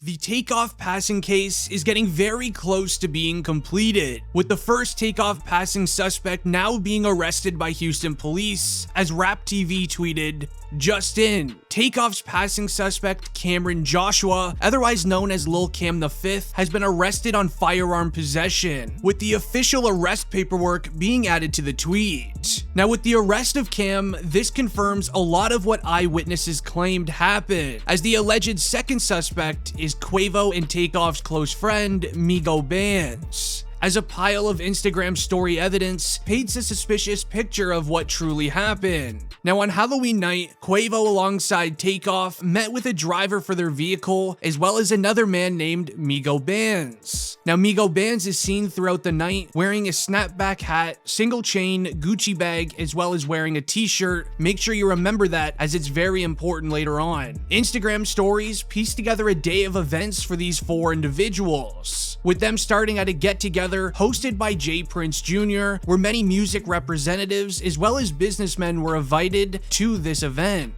The Takeoff passing case is getting very close to being completed, with the first Takeoff passing suspect now being arrested by Houston police, as Rap TV tweeted, "Just in, Takeoff's passing suspect Cameron Joshua, otherwise known as Lil Cam the Fifth, has been arrested on firearm possession, with the official arrest paperwork being added to the tweet." Now, with the arrest of Cam, this confirms a lot of what eyewitnesses claimed happened, as the alleged second suspect is Quavo and Takeoff's close friend, Migobands, as a pile of Instagram story evidence paints a suspicious picture of what truly happened. Now, on Halloween night, Quavo alongside Takeoff met with a driver for their vehicle, as well as another man named Migobands. Now, Migobands is seen throughout the night wearing a snapback hat, single chain, Gucci bag, as well as wearing a t-shirt. Make sure you remember that, as it's very important later on. Instagram stories piece together a day of events for these four individuals, with them starting at a get-together hosted by Jay Prince Jr., where many music representatives as well as businessmen were invited to this event.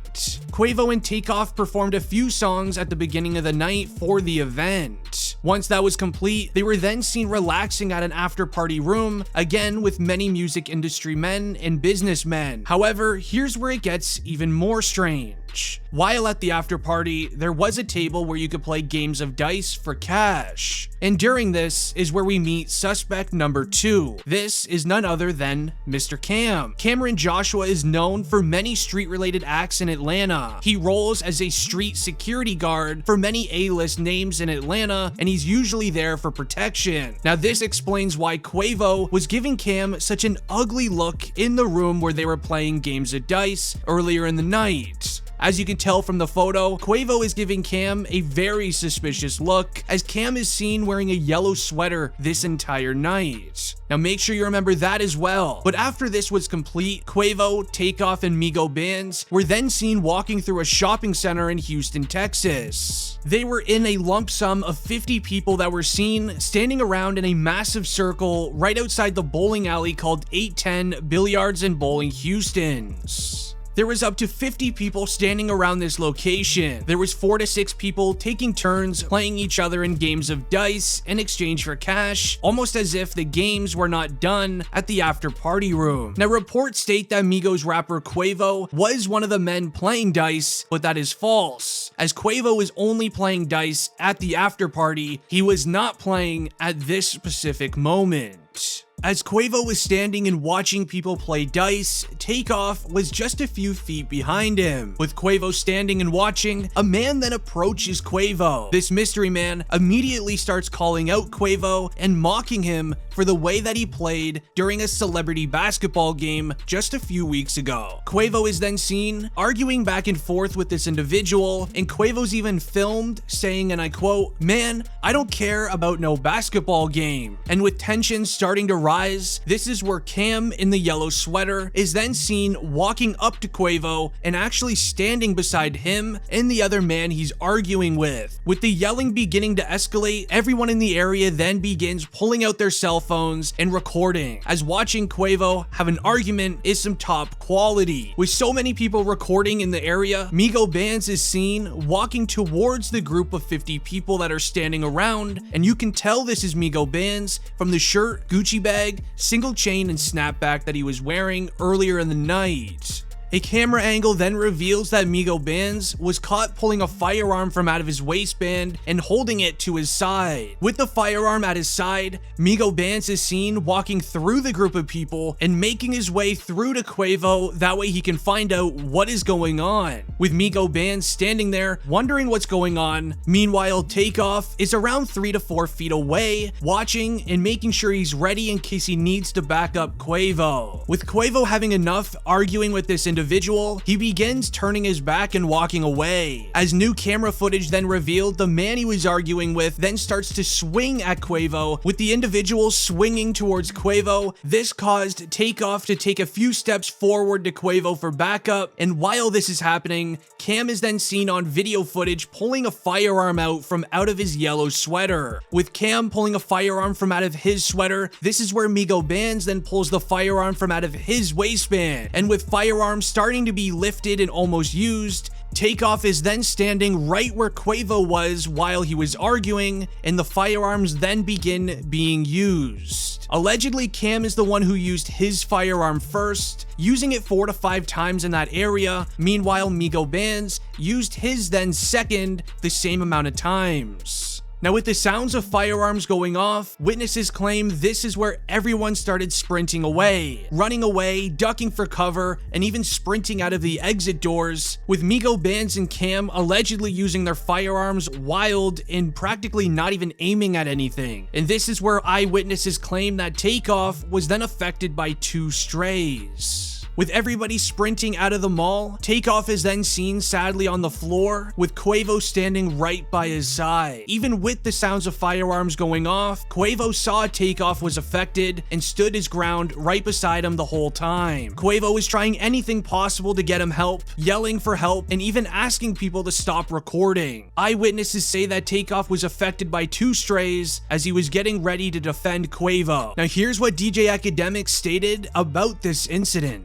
Quavo and Takeoff performed a few songs at the beginning of the night for the event. Once that was complete, they were then seen relaxing at an after-party room, again with many music industry men and businessmen. However, here's where it gets even more strange. While at the after party, there was a table where you could play games of dice for cash. And during this is where we meet suspect number 2. This is none other than Mr. Cam. Cameron Joshua is known for many street-related acts in Atlanta. He roles as a street security guard for many A-list names in Atlanta, and he's usually there for protection. Now, this explains why Quavo was giving Cam such an ugly look in the room where they were playing games of dice earlier in the night. As you can tell from the photo, Quavo is giving Cam a very suspicious look, as Cam is seen wearing a yellow sweater this entire night. Now, make sure you remember that as well. But after this was complete, Quavo, Takeoff, and Migobands were then seen walking through a shopping center in Houston, Texas. They were in a lump sum of 50 people that were seen standing around in a massive circle right outside the bowling alley called 810 Billiards and Bowling Houston's. There was up to 50 people standing around this location. There was 4 to 6 people taking turns playing each other in games of dice in exchange for cash, almost as if the games were not done at the after party room. Now, reports state that Migos rapper Quavo was one of the men playing dice, but that is false, as Quavo was only playing dice at the after party. He was not playing at this specific moment. As Quavo was standing and watching people play dice, Takeoff was just a few feet behind him. With Quavo standing and watching, a man then approaches Quavo. This mystery man immediately starts calling out Quavo and mocking him for the way that he played during a celebrity basketball game just a few weeks ago. Quavo is then seen arguing back and forth with this individual, and Quavo's even filmed saying, and I quote, "Man, I don't care about no basketball game." And with tensions starting to rise, this is where Cam in the yellow sweater is then seen walking up to Quavo and actually standing beside him and the other man he's arguing with. With the yelling beginning to escalate, everyone in the area then begins pulling out their cell phones and recording, as watching Quavo have an argument is some top quality. With so many people recording in the area, Migobands is seen walking towards the group of 50 people that are standing around, and you can tell this is Migobands from the shirt, Gucci bag, single chain, and snapback that he was wearing earlier in the night. A camera angle then reveals that Migobands was caught pulling a firearm from out of his waistband and holding it to his side. With the firearm at his side, Migobands is seen walking through the group of people and making his way through to Quavo, that way he can find out what is going on. With Migobands standing there wondering what's going on, meanwhile Takeoff is around 3 to 4 feet away, watching and making sure he's ready in case he needs to back up Quavo. With Quavo having enough arguing with this individual, he begins turning his back and walking away. As new camera footage then revealed, the man he was arguing with then starts to swing at Quavo, with the individual swinging towards Quavo. This caused Takeoff to take a few steps forward to Quavo for backup, and while this is happening, Cam is then seen on video footage pulling a firearm out from out of his yellow sweater. With Cam pulling a firearm from out of his sweater, this is where Migobands then pulls the firearm from out of his waistband, and with firearms starting to be lifted and almost used, Takeoff is then standing right where Quavo was while he was arguing, and the firearms then begin being used. Allegedly, Cam is the one who used his firearm first, using it 4 to 5 times in that area. Meanwhile, Migobands used his then second, the same amount of times. Now, with the sounds of firearms going off, witnesses claim this is where everyone started sprinting away, running away, ducking for cover, and even sprinting out of the exit doors, with Migobands and Cam allegedly using their firearms wild and practically not even aiming at anything. And this is where eyewitnesses claim that Takeoff was then affected by 2 strays. With everybody sprinting out of the mall, Takeoff is then seen sadly on the floor, with Quavo standing right by his side. Even with the sounds of firearms going off, Quavo saw Takeoff was affected and stood his ground right beside him the whole time. Quavo was trying anything possible to get him help, yelling for help, and even asking people to stop recording. Eyewitnesses say that Takeoff was affected by 2 strays as he was getting ready to defend Quavo. Now here's what DJ Academic stated about this incident.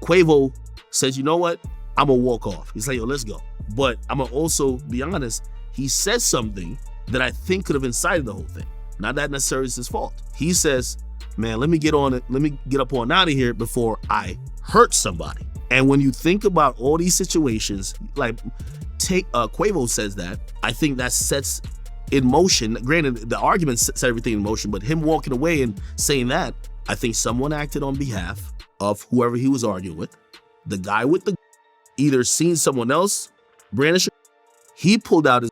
Quavo says, you know what? I'm gonna walk off. He's like, yo, let's go. But I'm gonna also be honest, he says something that I think could have incited the whole thing. Not that necessarily is his fault. He says, man, let me get on it. Let me get up on out of here before I hurt somebody. And when you think about all these situations, like Quavo says that, I think that sets in motion, granted, the argument sets everything in motion, but him walking away and saying that, I think someone acted on behalf of whoever he was arguing with. The guy with the either seen someone else brandish, he pulled out his,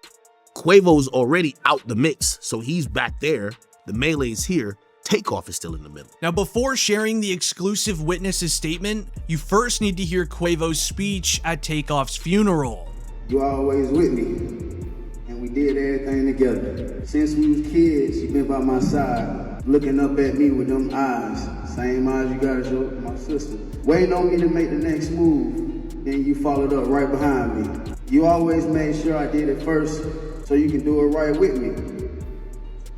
Quavo's already out the mix, so he's back there, the melee's here, Takeoff is still in the middle. Now, before sharing the exclusive witness's statement, you first need to hear Quavo's speech at Takeoff's funeral. You always with me, and we did everything together. Since we was kids, you been by my side, looking up at me with them eyes. Same eyes you got as my sister. Waiting on me to make the next move, then you followed up right behind me. You always made sure I did it first so you can do it right with me.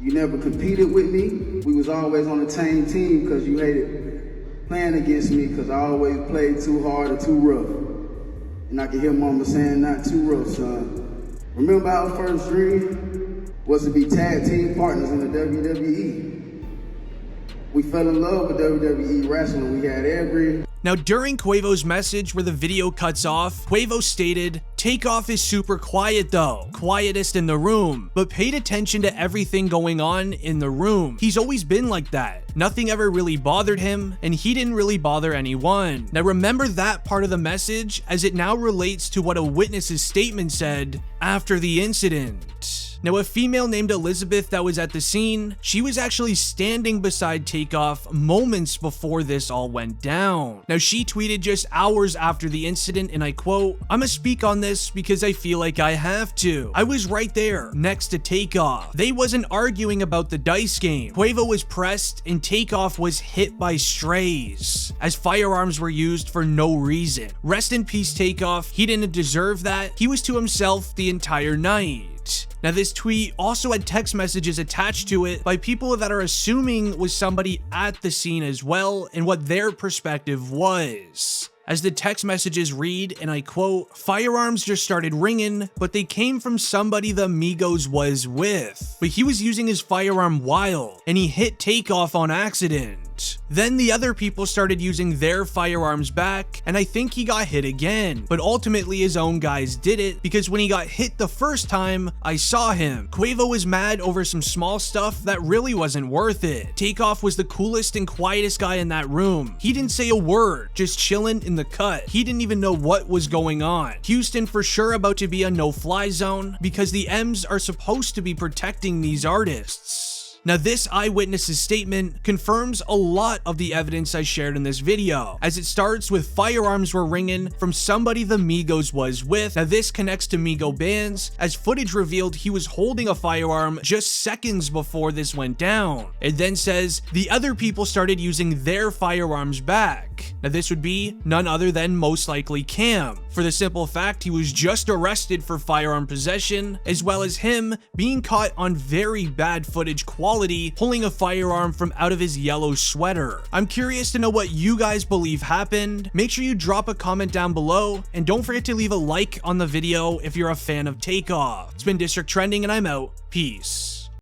You never competed with me. We was always on the same team because you hated playing against me because I always played too hard or too rough. And I can hear mama saying, not too rough, son. Remember our first dream was to be tag team partners in the WWE. We fell in love with WWE wrestling. We had every... Now, during Quavo's message where the video cuts off, Quavo stated, Takeoff is super quiet though, quietest in the room, but paid attention to everything going on in the room. He's always been like that. Nothing ever really bothered him, and he didn't really bother anyone. Now remember that part of the message as it now relates to what a witness's statement said after the incident. Now, a female named Elizabeth that was at the scene, she was actually standing beside Takeoff moments before this all went down. Now, she tweeted just hours after the incident, and I quote, "I'ma speak on this because I feel like I have to. I was right there, next to Takeoff. They wasn't arguing about the dice game. Quavo was pressed, and Takeoff was hit by strays, as firearms were used for no reason. Rest in peace, Takeoff. He didn't deserve that. He was to himself the entire night." Now, this tweet also had text messages attached to it by people that are assuming was somebody at the scene as well and what their perspective was. As the text messages read, and I quote, "Firearms just started ringing, but they came from somebody the Migos was with. But he was using his firearm wild, and he hit Takeoff on accident. Then the other people started using their firearms back, and I think he got hit again. But ultimately his own guys did it, because when he got hit the first time, I saw him. Quavo was mad over some small stuff that really wasn't worth it. Takeoff was the coolest and quietest guy in that room. He didn't say a word, just chilling in the cut. He didn't even know what was going on. Houston for sure about to be a no-fly zone, because the M's are supposed to be protecting these artists." Now, this eyewitness's statement confirms a lot of the evidence I shared in this video, as it starts with firearms were ringing from somebody the Migos was with. Now, this connects to Migobands, as footage revealed he was holding a firearm just seconds before this went down. It then says the other people started using their firearms back. Now, this would be none other than most likely Cam, for the simple fact he was just arrested for firearm possession, as well as him being caught on very bad footage quality quality, pulling a firearm from out of his yellow sweater. I'm curious to know what you guys believe happened. Make sure you drop a comment down below, and don't forget to leave a like on the video if you're a fan of Takeoff. It's been District Trending, and I'm out. Peace.